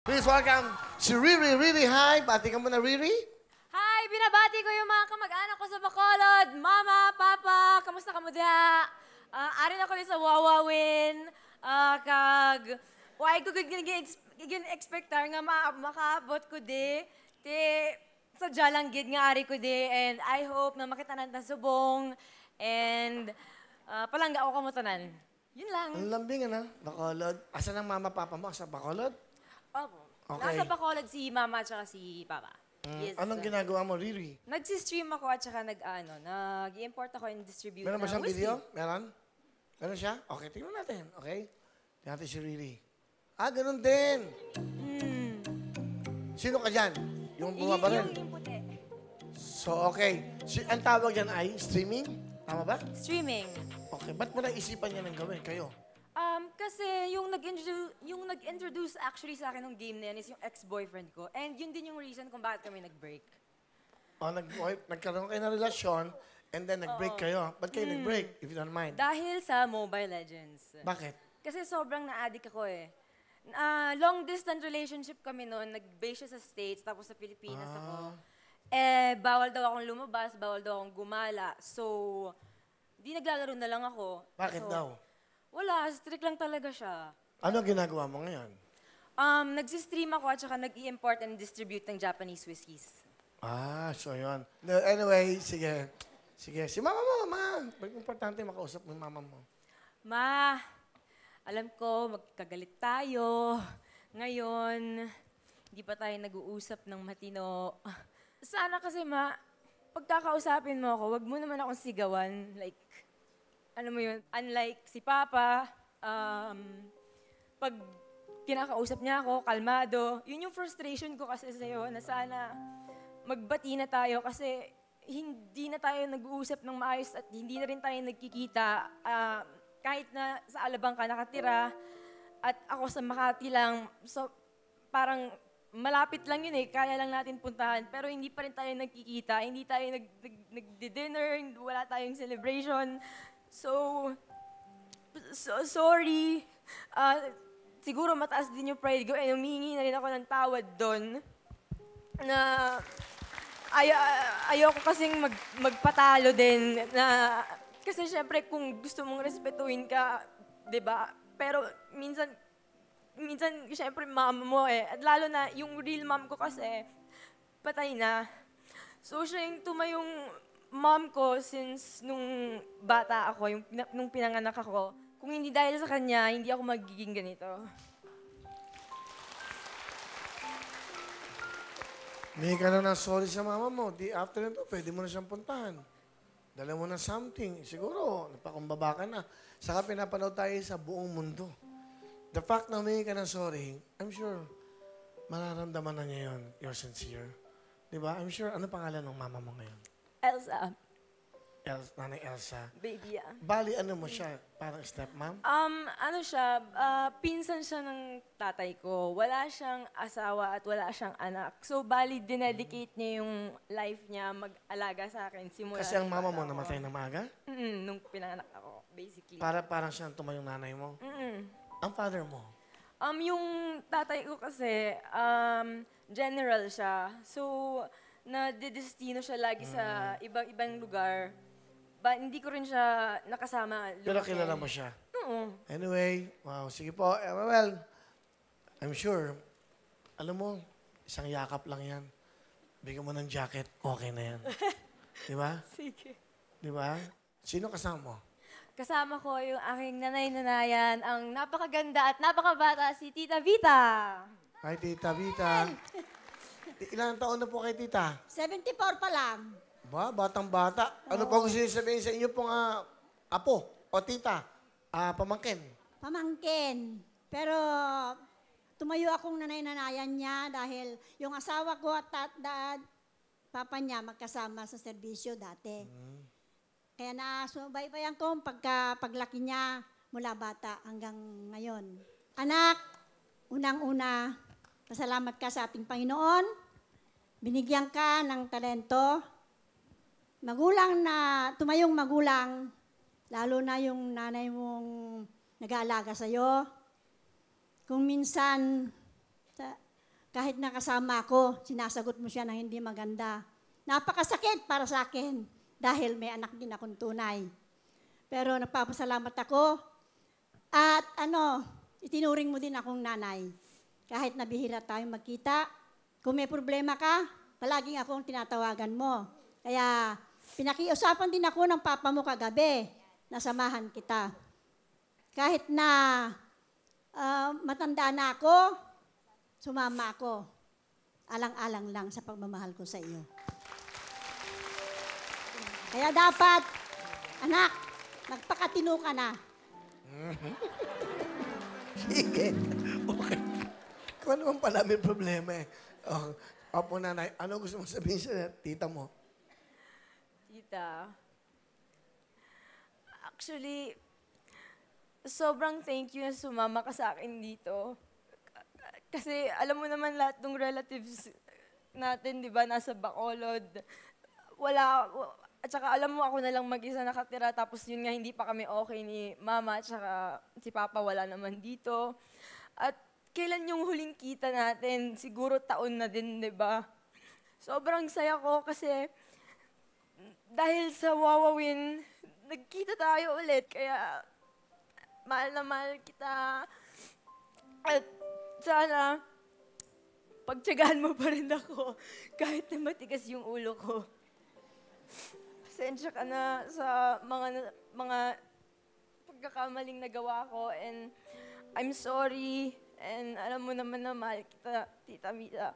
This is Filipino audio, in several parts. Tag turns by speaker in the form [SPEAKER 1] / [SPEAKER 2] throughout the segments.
[SPEAKER 1] Please welcome si Riri. Riri, hi. Bati ka muna, Riri.
[SPEAKER 2] Hi! Binabati ko yung mga kamag-anak ko sa Bacolod. Mama, Papa, kamusta ka mo diha? Arin ako sa Wawawin. Why ko expectar nga makaabot ko di. Sadya lang gid nga ari ko di. And I hope na makita na subong. And palangga ako kamutanan. Yun lang.
[SPEAKER 1] Ang lambing, ano? Bacolod. Asan ang mama, papa mo? Sa Bacolod?
[SPEAKER 2] Opo.
[SPEAKER 1] Okay.
[SPEAKER 2] Nasa Bacolod si Mama at si Papa. Yes.
[SPEAKER 1] Anong ginagawa mo, Riri?
[SPEAKER 2] Nag-stream ako at saka nag-i-import ako and distribute
[SPEAKER 1] Meron ba
[SPEAKER 2] ng
[SPEAKER 1] siyang
[SPEAKER 2] whiskey.
[SPEAKER 1] video? Meron? Meron siya? Okay, tingnan natin. Okay? Tingnan natin si Riri. Ganun din. Sino ka dyan? Yung bumabaril?
[SPEAKER 2] Yung puti.
[SPEAKER 1] So, okay. Ang tawag dyan ay streaming? Tama ba?
[SPEAKER 2] Streaming.
[SPEAKER 1] Okay. Ba't mo naisipan niya ng gawin? Kayo?
[SPEAKER 2] Kasi yung nag-introduce actually sa akin ng game na yan is yung ex-boyfriend ko. And yun din yung reason kung bakit kami nag-break.
[SPEAKER 1] Nagkaroon kayo ng relasyon and then nag-break kayo. Ba't kayo nag-break, if you don't mind?
[SPEAKER 2] Dahil sa Mobile Legends.
[SPEAKER 1] Bakit?
[SPEAKER 2] Kasi sobrang na-addict ako eh. Long-distance relationship kami noon. Nag-base siya sa States, tapos sa Pilipinas ako. Bawal daw akong lumabas, bawal daw akong gumala. So, di naglalaro na lang ako.
[SPEAKER 1] Bakit daw?
[SPEAKER 2] Wala, strict lang talaga siya.
[SPEAKER 1] Ano ginagawa mo ngayon?
[SPEAKER 2] Nag-stream ako at saka nag-i-import and distribute ng Japanese whiskeys.
[SPEAKER 1] So yun. No, anyway, sige. Sige. Si mama mo, ma. Importante makausap mo yung mama mo.
[SPEAKER 2] Ma, alam ko, magkagalit tayo. Ngayon, hindi pa tayo nag-uusap ng matino. Sana kasi, ma, pagkakausapin mo ako, wag mo naman akong sigawan. Like, ano mo yun, unlike si Papa, pag kinakausap niya ako, kalmado. Yun yung frustration ko kasi sa'yo, na sana magbati na tayo kasi hindi na tayo nag-uusap ng maayos at hindi na rin tayo nagkikita. Kahit na sa Alabang ka nakatira at ako sa Makati lang, so parang malapit lang yun eh, kaya lang natin puntahan. Pero hindi pa rin tayo nagkikita, hindi tayo nag-dinner, wala tayong celebration. So sorry. Siguro mataas din yung pride ko and humingi na rin ako ng tawad doon. Na ayoko kasing magpatalo din na kasi syempre kung gusto mong respetuhin ka, 'di ba? Pero minsan syempre mama mo eh. At lalo na yung real mom ko kasi patay na. So siya yung tumayong mom ko since nung bata ako, nung pinanganak ako. Kung hindi dahil sa kanya, hindi ako magiging ganito.
[SPEAKER 1] May ka na ng sorry sa mama mo. Di after nito, pwede mo na siyang puntahan. Dala mo na something. Siguro, napakumbaba ka na. Saka pinapanood tayo sa buong mundo. The fact na may ka ng sorry, I'm sure, mararamdaman na niya yun. You're sincere. Di ba? I'm sure, ano pangalan ng mama mo ngayon?
[SPEAKER 2] Elsa.
[SPEAKER 1] Nanay Elsa.
[SPEAKER 2] Baby,
[SPEAKER 1] Bali, ano mo siya? Parang stepmom?
[SPEAKER 2] ano siya, pinsan siya ng tatay ko. Wala siyang asawa at wala siyang anak. So, bali, dinedicate niya yung life niya mag-alaga sa akin. Simula
[SPEAKER 1] Kasi ang mama mo namatay na maaga?
[SPEAKER 2] Nung pinanganak ako, basically.
[SPEAKER 1] Parang siyang tumayong nanay mo? Ang father mo?
[SPEAKER 2] Yung tatay ko kasi, general siya. So, nadedestino siya lagi sa ibang lugar. Hindi ko rin siya nakasama.
[SPEAKER 1] Pero kilala mo siya?
[SPEAKER 2] Oo.
[SPEAKER 1] Anyway, wow, sige po. Well, I'm sure, alam mo, isang yakap lang yan. Bigyan mo ng jacket, okay na yan. Di ba?
[SPEAKER 2] Sige.
[SPEAKER 1] Di ba? Sino kasama mo?
[SPEAKER 2] Kasama ko yung aking nanay-nanayan, ang napakaganda at napakabata, si Tita Vita.
[SPEAKER 1] Hi, Tita Vita. Ilang taon na po kay Tita?
[SPEAKER 3] 74 pa lang.
[SPEAKER 1] Ba, batang-bata. Ano po gusto niyo sabihin sa inyo pong apo o tita? Pamangkin?
[SPEAKER 3] Pamangkin. Pero tumayo akong nanay-nanayan niya dahil yung asawa ko at papa niya magkasama sa serbisyo dati. Kaya nasubaybayan ko paglaki niya mula bata hanggang ngayon. Anak, unang-una, pasalamat ka sa ating Panginoon. Binigyan ka ng talento. Magulang na, tumayong magulang, lalo na yung nanay mong nag-aalaga sa'yo. Kung minsan, kahit nakasama ako, sinasagot mo siya ng hindi maganda. Napakasakit para sa akin dahil may anak din akong tunay. Pero nagpapasalamat ako at itinuring mo din akong nanay. Kahit nabihira tayong magkita, kung may problema ka, palaging akong tinatawagan mo. Kaya pinakiusapan din ako ng papa mo kagabi, nasamahan kita. Kahit na matanda na ako, sumama ako. Alang-alang lang sa pagmamahal ko sa iyo. Kaya dapat, anak, magpakatino ka na.
[SPEAKER 1] Sige. Okay. Kung ano man pala may problema eh. Oh, Opo, nanay. Ano gusto mong sabihin sa tita mo?
[SPEAKER 2] Tita, actually, sobrang thank you na sumama ka sa akin dito. Kasi alam mo naman lahat ng relatives natin, di ba, nasa Bacolod. At saka alam mo ako na lang mag-isa nakatira, tapos yun nga hindi pa kami okay ni mama, at saka si papa wala naman dito. At kailan yung huling kita natin? Siguro taon na din, di ba? Sobrang saya ko kasi dahil sa Wawawin, nagkita tayo ulit. Kaya mahal na mahal kita. At sana, pagtyagaan mo pa rin ako kahit na matigas yung ulo ko. Pasensya ka na sa mga pagkakamaling nagawa ko, and I'm sorry, and alam mo naman na mahal kita, Tita Mila.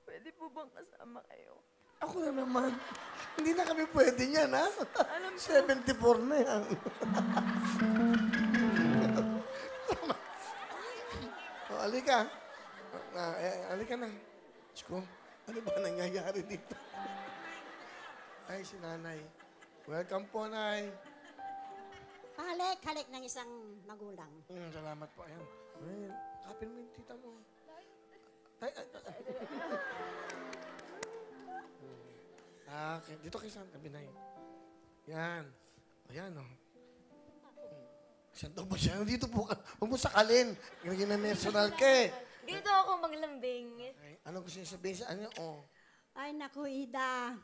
[SPEAKER 2] Pwede po bang kasama kayo?
[SPEAKER 1] Ako na naman. Hindi na kami pwede niyan, ha? 74 na yan. Alika. Alika na. Diyos ko, ano ba nangyayari dito? Ay, si nanay. Welcome po, nay.
[SPEAKER 3] Halik ng isang magulang.
[SPEAKER 1] Salamat po. Ayan. Ay, kapin mo yung tita mo. Okay. Dito kay Santa Binay. Yan. Ayan, oh. Santo ba siya? Dito po ka. Huwag mo sakalin. Gina-national ka eh.
[SPEAKER 2] Dito ako maglambing.
[SPEAKER 1] Ay, ano gusto niyo sabihin sa ano? Oh.
[SPEAKER 3] Ay, naku, Ida.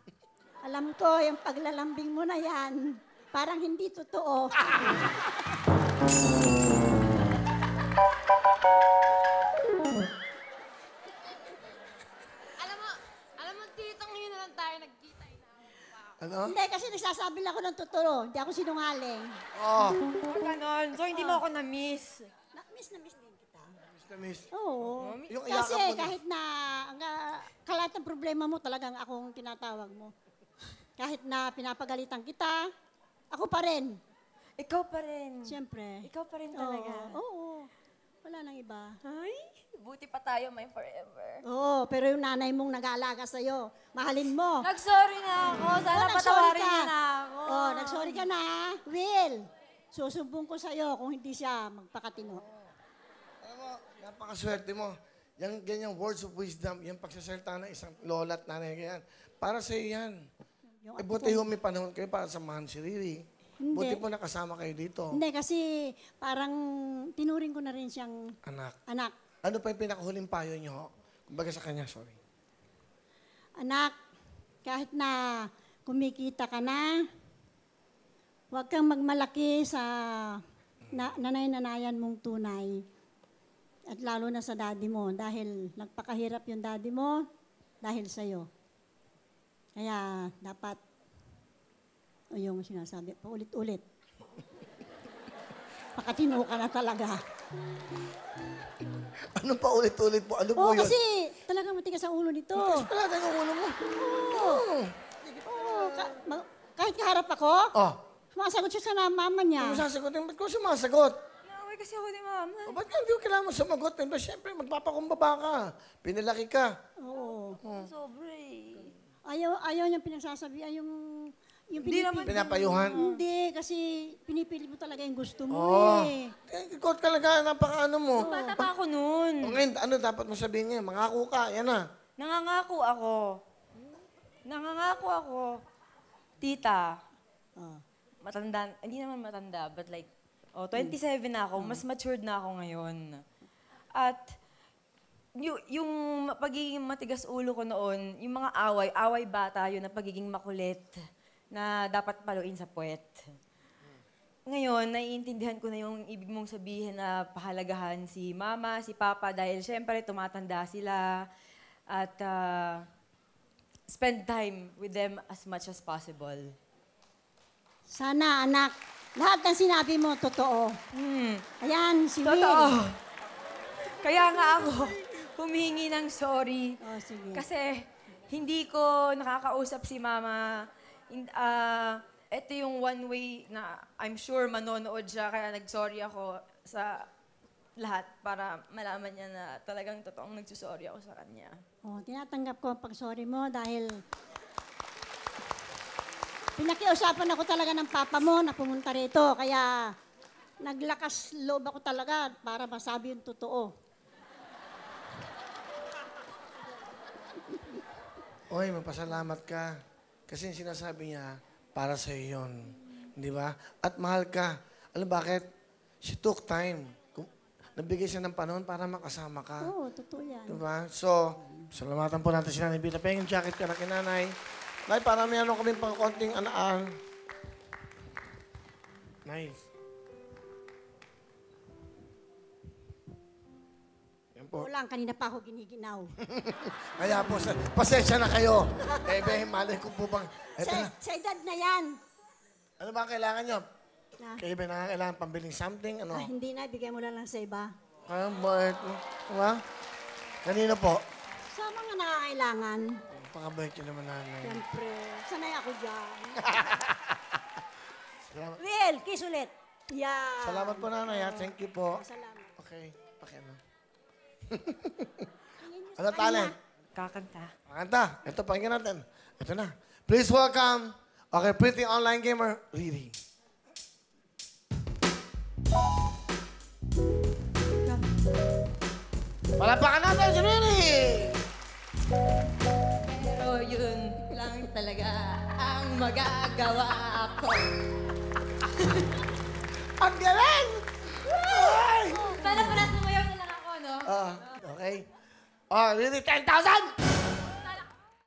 [SPEAKER 3] Alam ko, yung paglalambing mo na yan, parang hindi totoo.
[SPEAKER 2] Alam mo, tita, ngayon na lang tayo nagkita.
[SPEAKER 1] Ano?
[SPEAKER 3] Hindi, kasi nagsasabi lang ako ng totoo. Hindi ako sinungaling.
[SPEAKER 1] Oh.
[SPEAKER 2] Ganon. So, hindi mo ako na-miss.
[SPEAKER 3] Na-miss din kita.
[SPEAKER 1] Mr. Miss.
[SPEAKER 3] Oo.
[SPEAKER 1] Yung
[SPEAKER 3] Kasi
[SPEAKER 1] iyakap mo na.
[SPEAKER 3] kahit na kalat ng problema mo, talagang akong tinatawag mo. Kahit na pinapagalitan kita, ako pa rin.
[SPEAKER 2] Ikaw pa rin.
[SPEAKER 3] Siyempre.
[SPEAKER 2] Ikaw pa rin talaga.
[SPEAKER 3] Oo. Wala nang iba.
[SPEAKER 2] Ay, buti pa tayo, my forever.
[SPEAKER 3] Oo, pero yung nanay mong nag-aalaga sa'yo, mahalin mo.
[SPEAKER 2] Nag-sorry na ako. Sana
[SPEAKER 3] nagsorry
[SPEAKER 2] patawarin
[SPEAKER 3] ka.
[SPEAKER 2] niya na ako.
[SPEAKER 3] Oh, nagsorry ka na, Will. Susumbong ko sa'yo kung hindi siya magpakatino.
[SPEAKER 1] Alam mo, napakaswerte mo. Yung ganyang words of wisdom, yung pagsasalita ng isang lola at nanay, ganyan. Para sa iyo yan.
[SPEAKER 3] Yung
[SPEAKER 1] Eh,
[SPEAKER 3] apo
[SPEAKER 1] buti
[SPEAKER 3] ko-
[SPEAKER 1] yung may panahon kayo para samahan si Riri.
[SPEAKER 3] Hindi.
[SPEAKER 1] Buti po nakasama kayo dito.
[SPEAKER 3] Hindi, kasi parang tinuring ko na rin siyang
[SPEAKER 1] Anak.
[SPEAKER 3] anak.
[SPEAKER 1] Ano pa yung pinakahuling payo niyo? Kumbaga sa kanya, sorry.
[SPEAKER 3] Anak, kahit na kumikita ka na, huwag kang magmalaki sa nanay-nanayan mong tunay. At lalo na sa daddy mo, dahil nagpakahirap yung daddy mo, dahil sa'yo. Kaya dapat, o yung sinasabi, paulit-ulit. Pakatino ka na talaga.
[SPEAKER 1] Ano pa ulit-ulit po? Ano po
[SPEAKER 3] Oo,
[SPEAKER 1] yun?
[SPEAKER 3] kasi talagang matigas ang ulo nito.
[SPEAKER 1] Wala tayong ulo mo.
[SPEAKER 3] Oo, kahit kaharap ako,
[SPEAKER 1] Oh,
[SPEAKER 3] sumasagot siya sa mama
[SPEAKER 1] ano
[SPEAKER 3] niya.
[SPEAKER 1] sasagutin? Ba't ko sumasagot?
[SPEAKER 2] Naway kasi ako ni Mama.
[SPEAKER 1] O ba't nga hindi ko kailangan mo sumagot? Eh, ba, siyempre, magpapakumbaba ka. Pinalaki ka.
[SPEAKER 3] Oo.
[SPEAKER 2] Sobra eh.
[SPEAKER 3] Ayaw niyang pinagsasabi, yung
[SPEAKER 2] Hindi naman.
[SPEAKER 1] Pinapayuhan.
[SPEAKER 3] Hindi, kasi pinipili mo talaga yung gusto mo
[SPEAKER 1] Oo.
[SPEAKER 3] eh.
[SPEAKER 1] Ikaw talaga, napaka-ano mo.
[SPEAKER 2] Bata pa ako noon.
[SPEAKER 1] O ngayon, ano dapat mo sabihin ngayon? Mangako ka, yan na.
[SPEAKER 2] Nangangako ako. Nangangako ako. Tita,
[SPEAKER 3] Oh.
[SPEAKER 2] matanda, hindi naman matanda, but like, Oh, 27 na ako. Mas matured na ako ngayon. At yung pagiging matigas ulo ko noon, yung mga away bata yun na pagiging makulit na dapat paluin sa puwet. Ngayon, naiintindihan ko na yung ibig mong sabihin na pahalagahan si mama, si papa, dahil syempre tumatanda sila at spend time with them as much as possible.
[SPEAKER 3] Sana, anak, lahat ng sinabi mo, totoo. Ayan, si Will.
[SPEAKER 2] Totoo. Kaya nga ako humihingi ng sorry.
[SPEAKER 3] Oh, sige.
[SPEAKER 2] Kasi hindi ko nakakausap si mama. Ito yung one way na I'm sure manonood siya, kaya nag-sorry ako sa lahat para malaman niya na talagang totoong nagsusorry ako sa kanya.
[SPEAKER 3] Oh, tinatanggap ko ang pag-sorry mo dahil pinakiusapan ako talaga ng papa mo na pumunta rito. Kaya naglakas loob ako talaga para masabi yung totoo.
[SPEAKER 1] Oy, mapasalamat ka. Kasi yung sinasabi niya, para sa iyo yun. Di ba? At mahal ka. Alam bakit? She took time. Nabigay siya ng panahon para makasama ka.
[SPEAKER 3] Oo, totoo yan.
[SPEAKER 1] Di ba? So, salamatan po natin si Nanay Bita. Pahingin yung jacket ka na kinanay. Nay, para may ano kami pang konting anaan. Nay. Yan po.
[SPEAKER 3] Wala, kanina pa ako giniginaw.
[SPEAKER 1] Kaya po, pasensya na kayo. Malay ko po bang... Eto na.
[SPEAKER 3] Sa edad na yan.
[SPEAKER 1] Ano ba ang kailangan nyo?
[SPEAKER 3] Na,
[SPEAKER 1] Kayo ba nangangailangan pambiling something? Ano?
[SPEAKER 3] hindi na, bigay mo lang sa iba.
[SPEAKER 1] Ah, bakit? Diba? Kanino po?
[SPEAKER 3] Sa mga nangangailangan.
[SPEAKER 1] Pakabait yun naman nanay.
[SPEAKER 3] Siyempre, sanay ako dyan.
[SPEAKER 1] Salamat.
[SPEAKER 3] Will, kiss ulit. Yeah.
[SPEAKER 1] Salamat po nanay ha. Thank you po.
[SPEAKER 3] Salamat.
[SPEAKER 1] Okay. Pakiano.
[SPEAKER 3] Tingin niyo sa
[SPEAKER 1] Ano
[SPEAKER 3] kanya.
[SPEAKER 1] talent?
[SPEAKER 2] Kakanta.
[SPEAKER 1] Pakanta. Ito, pakinggan natin. Ito na. Please welcome, okay, pretty online gamer, Riri. Palapakan natin si Riri!
[SPEAKER 2] Pero yun lang talaga ang magagawa ko.
[SPEAKER 1] Ang galing! Ay!
[SPEAKER 2] Sana pala sumayaw na lang ako, no?
[SPEAKER 1] Okay. Oh, Riri, 10,000!